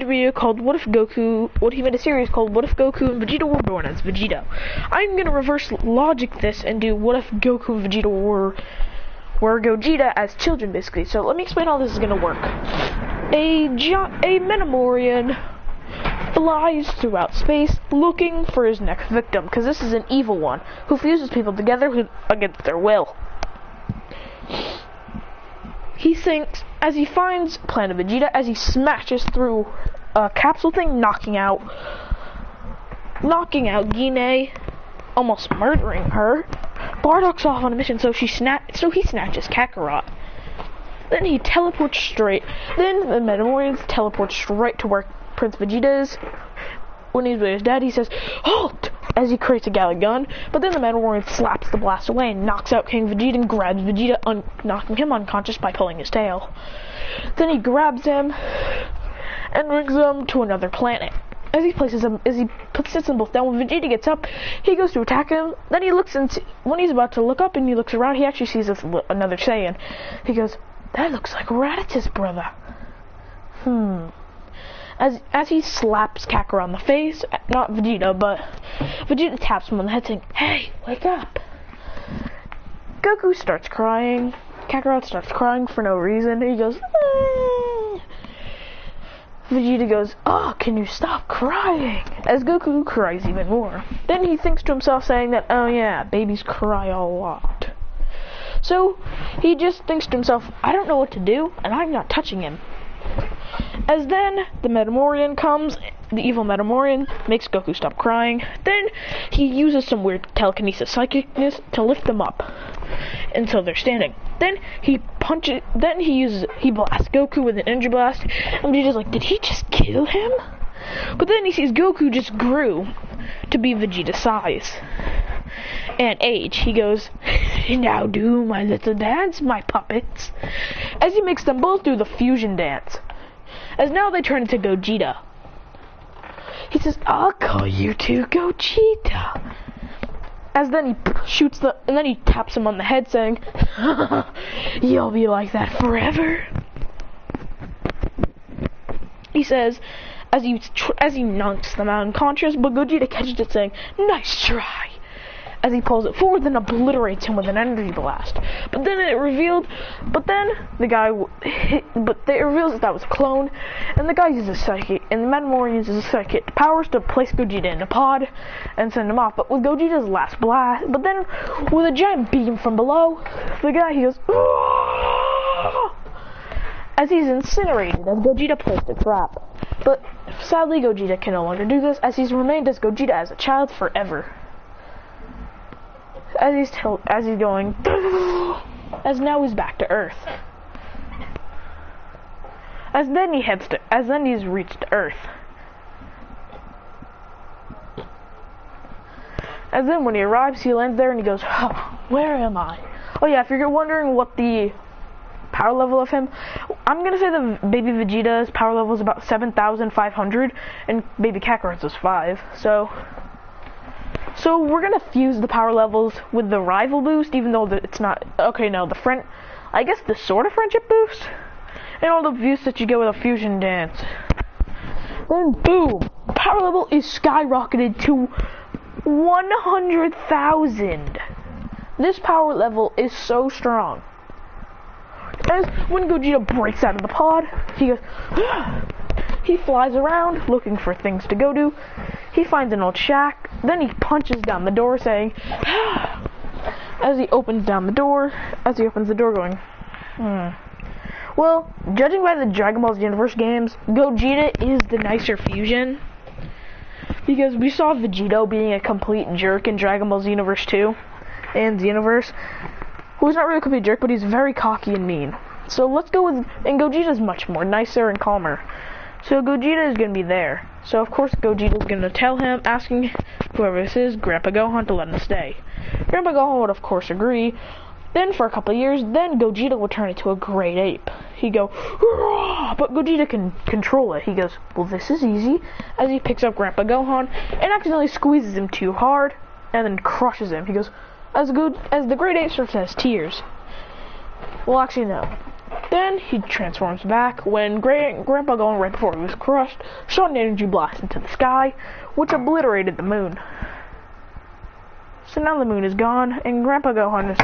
video called he made a series called What If Goku and Vegeta Were Born as Vegeta. I'm gonna reverse logic this and do what if Goku and Vegeta were Gogeta as children, basically. So let me explain how this is gonna work. A Metamorian flies throughout space looking for his next victim, because this is an evil one who fuses people together against their will. He thinks, as he finds Planet Vegeta, as he smashes through a capsule thing, knocking out Guinea, almost murdering her. Bardock's off on a mission, so he snatches Kakarot. Then he teleports straight. Then the Metamorians teleport straight to where Prince Vegeta is. When he's with his dad, he says, "Halt!" as he creates a Galick gun. But then the Metamorian slaps the blast away and knocks out King Vegeta and grabs Vegeta, knocking him unconscious by pulling his tail. Then he grabs him and brings him to another planet. As he puts them both down, when Vegeta gets up, he goes to attack him. Then he looks when he's about to look up and he looks around, he actually sees another Saiyan. He goes, "That looks like Raditz, brother." As he slaps Kakarot on the face, not Vegeta, but Vegeta taps him on the head saying, "Hey, wake up." Goku starts crying. Kakarot starts crying for no reason. He goes, "Ah." Vegeta goes, "Oh, can you stop crying?" As Goku cries even more. Then he thinks to himself saying that, "Oh yeah, babies cry a lot." So he just thinks to himself, "I don't know what to do, and I'm not touching him." As then the Metamorian comes, the evil Metamorian makes Goku stop crying. Then he uses some weird telekinesis psychicness to lift them up until they're standing. Then he blasts Goku with an energy blast, and Vegeta's like, "Did he just kill him?" But then he sees Goku just grew to be Vegeta's size and age. He goes, "Now do my little dance, my puppets," as he makes them both do the fusion dance. As now they turn into Gogeta. He says, "I'll call you two Gogeta." As then he and then he taps him on the head saying, "You'll be like that forever." He says, as he knocks them out unconscious, but Gogeta catches it saying, "Nice try," as he pulls it forward, then obliterates him with an energy blast. But then it reveals that that was a clone, and the guy uses psychic, and the Metamorian uses psychic powers to place Gogeta in a pod and send him off. But with Gogeta's last blast, but then with a giant beam from below, the guy, he goes, "Aah!" as he's incinerated as Gogeta placed a trap. But sadly, Gogeta can no longer do this, as he's remained as Gogeta as a child forever. As now he's back to Earth. As then he's reached Earth. As then when he arrives, he lands there and he goes, "Where am I?" Oh yeah, if you're wondering what the power level of him, I'm gonna say that baby Vegeta's power level is about 7,500 and baby Kakarot's is 5. So we're gonna fuse the power levels with the rival boost, even though it's not, okay, no, I guess the sort of friendship boost, and all the boosts that you get with a fusion dance. Then boom, power level is skyrocketed to 100,000. This power level is so strong. As when Gogeta breaks out of the pod, he goes, he flies around looking for things to go to. He finds an old shack, then he punches down the door saying, as he opens the door going, Well, judging by the Dragon Ball Universe games, Gogeta is the nicer fusion. Because we saw Vegeta being a complete jerk in Dragon Ball Universe 2 and Xenoverse, who's not really a complete jerk, but he's very cocky and mean. So let's go with, and Gogeta's much more nicer and calmer. So Gogeta is going to be there. So of course Gogeta is going to tell him, asking whoever this is, Grandpa Gohan, to let him stay. Grandpa Gohan would of course agree. Then for a couple of years, then Gogeta would turn into a great ape. He'd go, "Hurrah!" But Gogeta can control it. He goes, "Well, this is easy," as he picks up Grandpa Gohan and accidentally squeezes him too hard and then crushes him. He goes, as the great ape starts to have tears. Well, actually no. Then he transforms back when Grandpa Gohan, right before he was crushed, shot an energy blast into the sky, which obliterated the moon. So now the moon is gone, and Grandpa Gohan is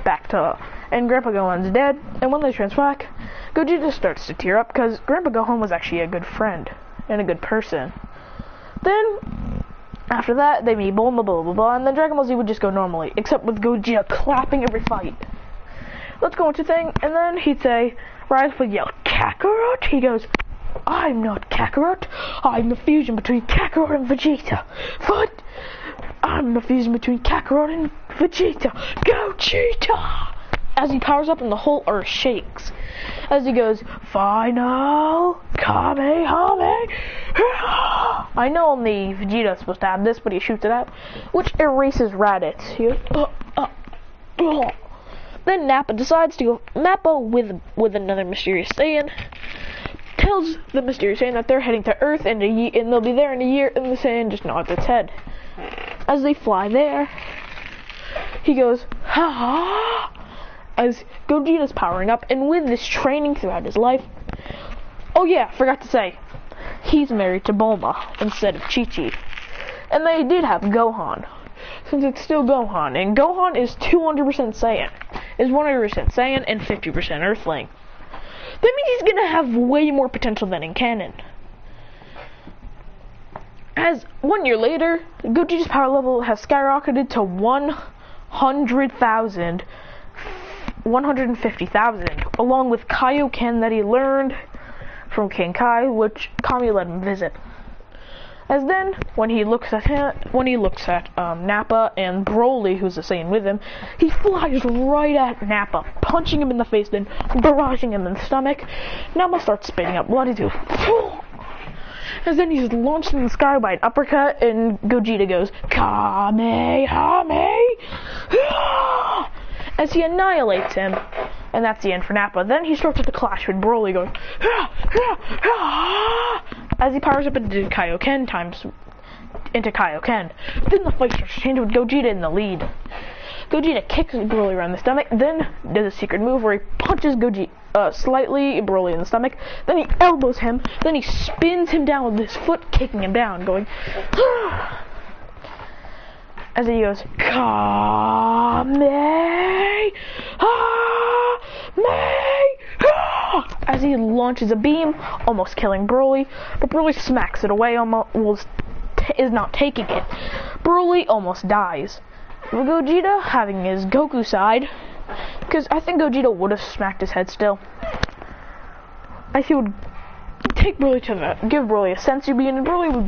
back to, and Grandpa Gohan's dead. And when they transfer back, Gogeta starts to tear up because Grandpa Gohan was actually a good friend and a good person. Then after that, they meet Bulma, blah blah blah, and then Dragon Ball Z would just go normally, except with Gogeta clapping every fight. Let's go into thing, and then he'd say, Rise would yell, Kakarot? He goes, I'm not Kakarot. I'm the fusion between Kakarot and Vegeta. What? I'm the fusion between Kakarot and Vegeta. Gogeta! As he powers up and the whole earth shakes. As he goes, Final Kamehameha! I know only Vegeta's supposed to have this, but he shoots it out, which erases Raditz. He goes, Then Nappa decides to go. Nappa, with another Mysterious Saiyan, tells the Mysterious Saiyan that they're heading to Earth and they'll be there in a year, and the Saiyan just nods its head. As they fly there, he goes, ha! As Gogeta's powering up, and with this training throughout his life. Oh yeah, forgot to say, he's married to Bulma instead of Chi-Chi. And they did have Gohan, since it's still Gohan, and Gohan is 200% Saiyan. Is 100% Saiyan and 50% Earthling. That means he's gonna have way more potential than in canon. As 1 year later, Gogeta's power level has skyrocketed to 150,000, along with Kaioken that he learned from King Kai, which Kami let him visit. As then, when he looks at Nappa and Broly, who's the Saiyan with him, he flies right at Nappa, punching him in the face, then barraging him in the stomach. Nappa starts spitting up blood. He goes, as then he's launched in the sky by an uppercut, and Gogeta goes, Kamehameha! As he annihilates him, and that's the end for Nappa. Then he starts with the clash with Broly going, as he powers up into Kaioken Then the fight starts to change with Gogeta in the lead. Gogeta kicks Broly around the stomach, then does a secret move where he punches slightly Broly in the stomach, then he elbows him, then he spins him down with his foot, kicking him down, going, as he goes, as he launches a beam, almost killing Broly, but Broly smacks it away, is not taking it. Broly almost dies. With Gogeta having his Goku side, because I think Gogeta would have smacked his head still. He would take Broly give Broly a senzu bean, and Broly would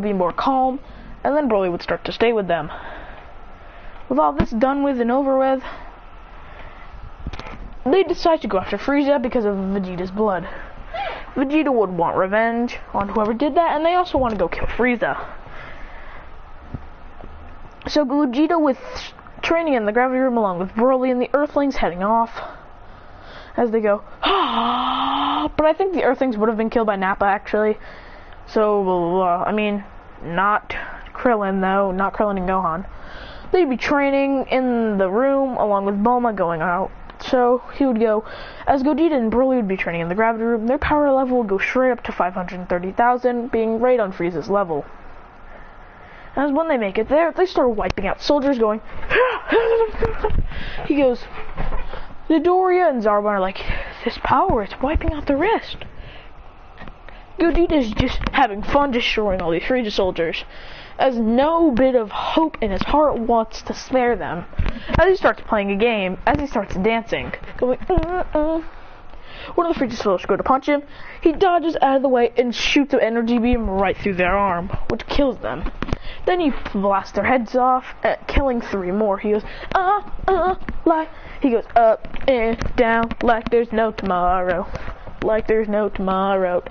be more calm, and then Broly would start to stay with them. With all this done with and over with, they decide to go after Frieza because of Vegeta's blood. Vegeta would want revenge on whoever did that, and they also want to go kill Frieza. So Gogeta, with training in the gravity room along with Broly and the Earthlings, heading off as they go, but I think the Earthlings would have been killed by Nappa actually. So, I mean, not Krillin though, not Krillin and Gohan. They'd be training in the room along with Bulma going out. So he would go, as Gogeta and Broly would be training in the gravity room, their power level would go straight up to 530,000, being right on Frieza's level. As when they make it there, they start wiping out soldiers going, he goes, Midoriya and Zarbon are like, this power, it's wiping out the rest. Gogeta's just having fun destroying all these Frieza soldiers, as no bit of hope in his heart wants to spare them. As he starts playing a game, as he starts dancing, going, One of the Frieza soldiers go to punch him, he dodges out of the way and shoots an energy beam right through their arm, which kills them. Then he blasts their heads off, killing 3 more. He goes, like, he goes up and down like there's no tomorrow. Like there's no tomorrow.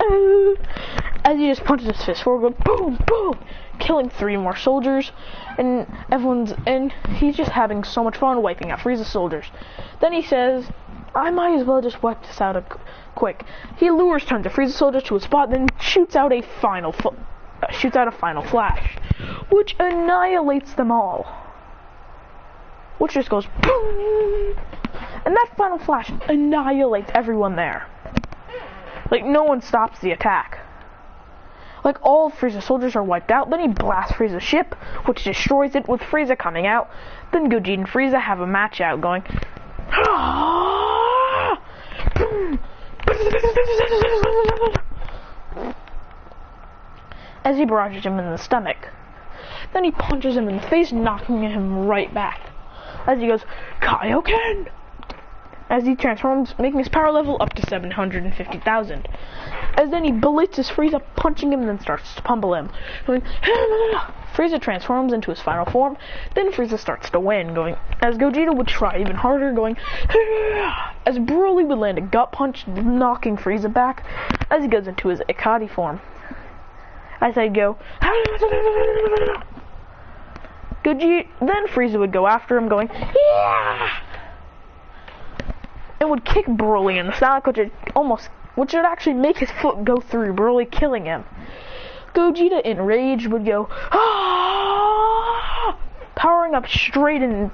As he just punches his fist forward, boom, boom, killing 3 more soldiers, and he's just having so much fun wiping out Frieza soldiers. Then he says, I might as well just wipe this out quick. He lures tons of Frieza soldiers to a spot, then shoots out a final flash, which annihilates them all. Which just goes boom. and that final flash annihilates everyone there. Like, no one stops the attack. Like, all of Frieza's soldiers are wiped out. Then he blasts Frieza's ship, which destroys it with Frieza coming out. Then Gogeta and Frieza have a match out going. As he barrages him in the stomach. Then he punches him in the face, knocking him right back. As he goes, Kaioken! As he transforms, making his power level up to 750,000. As then he blitzes Frieza, punching him, and then starts to pummel him. Going, Frieza transforms into his final form, then Frieza starts to win, going, as Gogeta would try even harder, going, as Broly would land a gut punch, knocking Frieza back, as he goes into his Ikari form. As I'd go, Gogeta, then Frieza would go after him, going, yeah! And would kick Broly in the stomach, which would actually make his foot go through Broly, killing him. Gogeta, enraged, would go, ah! Powering up straight and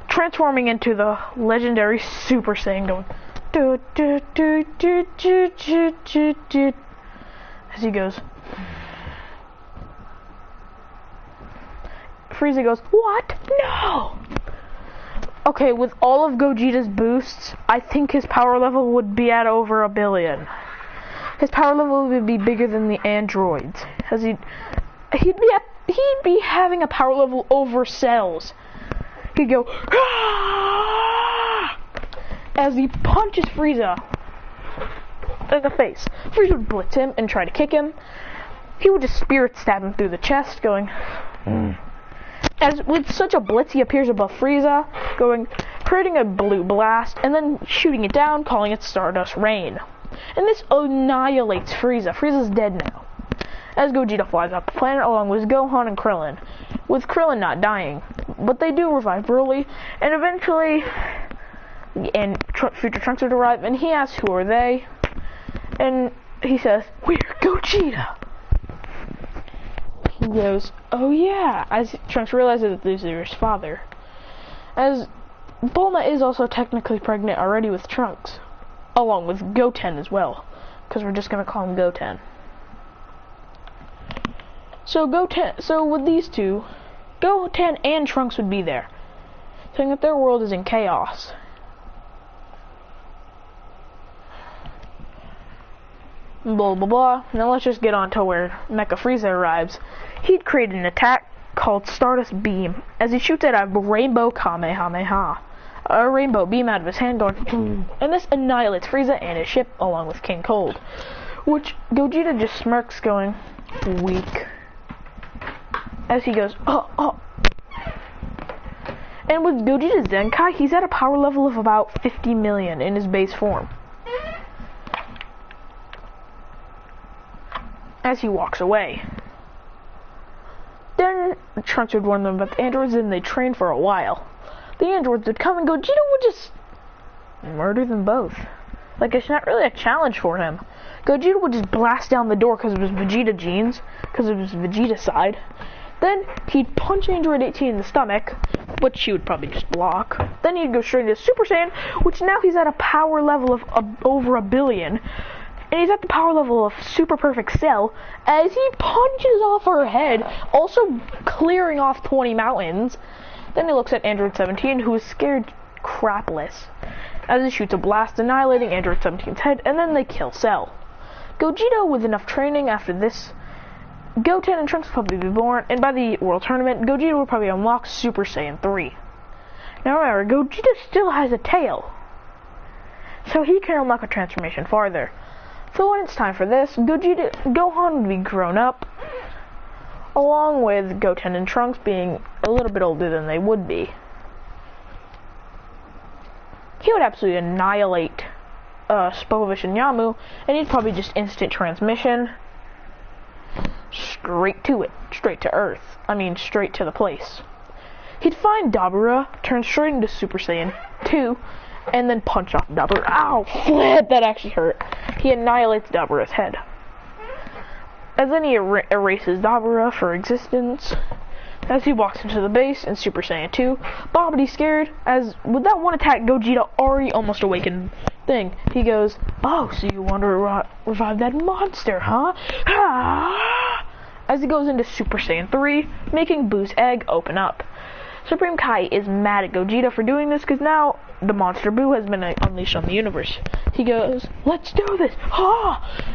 transforming into the legendary Super Saiyan, going, do, do, do, do, do, do, do, do, as he goes. Frieza goes, what? No! Okay, with all of Gogeta's boosts, I think his power level would be at over 1 billion. His power level would be bigger than the androids, as he'd be having a power level over Cell's. He'd go, ah! As he punches Frieza in the face. Frieza would blitz him and try to kick him. He would just spirit stab him through the chest, going. As with such a blitz, he appears above Frieza, creating a blue blast, and then shooting it down, calling it Stardust Rain. And this annihilates Frieza. Frieza's dead now. As Gogeta flies off the planet along with Gohan and Krillin, with Krillin not dying. But they do revive Broly, and eventually, future Trunks would arrive, and he asks who are they, and he says, we're Gogeta. He goes, oh yeah, as Trunks realizes that this is his father. As Bulma is also technically pregnant already with Trunks, along with Goten as well, because we're just going to call him Goten. So with these two, Goten and Trunks would be there, saying that their world is in chaos. Blah blah blah. Now let's just get on to where Mecha Frieza arrives. He'd created an attack called Stardust Beam, as he shoots at a rainbow Kamehameha. A rainbow beam out of his hand going, boom, and this annihilates Frieza and his ship along with King Cold, which Gogeta just smirks, going, weak. As he goes, oh. And with Gogeta Zenkai, he's at a power level of about 50 million in his base form. As he walks away. Then Trunks would warn them about the androids, and they'd train for a while. The androids would come and Gogeta would just murder them both. Like, it's not really a challenge for him. Gogeta would just blast down the door because of his Vegeta genes, because of his Vegeta side. Then he'd punch Android 18 in the stomach, which she would probably just block. Then he'd go straight into Super Saiyan, which now he's at a power level of over 1 billion. And he's at the power level of Super Perfect Cell, as he punches off her head, also clearing off 20 mountains. Then he looks at Android 17, who is scared crapless, as he shoots a blast, annihilating Android 17's head, and then they kill Cell. Gogeta, with enough training after this, Goten and Trunks will probably be born, and by the World Tournament, Gogeta will probably unlock Super Saiyan 3. Now remember, Gogeta still has a tail, so he can unlock a transformation farther. So when it's time for this, Gohan would be grown up, along with Goten and Trunks being a little bit older than they would be. He would absolutely annihilate Spopovich and Yamu, and he'd probably just instant transmission straight to it, straight to Earth. I mean, straight to the place. He'd find Dabura, turn straight into Super Saiyan 2, and then punch off Dabura. Ow! Flip! That actually hurt. He annihilates Dabura's head. As then he erases Dabura for existence. as he walks into the base in Super Saiyan 2. Bobity's scared, as with that one attack, Gogeta already almost awakened thing. He goes, "Oh, so you want to revive that monster, huh?" As he goes into Super Saiyan 3, making Boo's egg open up. Supreme Kai is mad at Gogeta for doing this because now the monster Boo has been unleashed on the universe. He goes, "Let's do this!"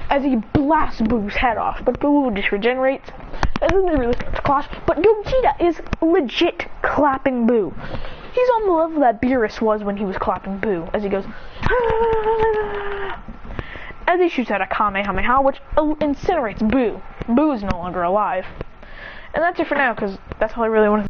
As he blasts Boo's head off, but Boo just regenerates. And then they really start to clash, but Gogeta is legit clapping Boo. He's on the level that Beerus was when he was clapping Boo, as he goes, as he shoots out a Kamehameha, which incinerates Boo. Boo is no longer alive. And that's it for now, because that's all I really wanted to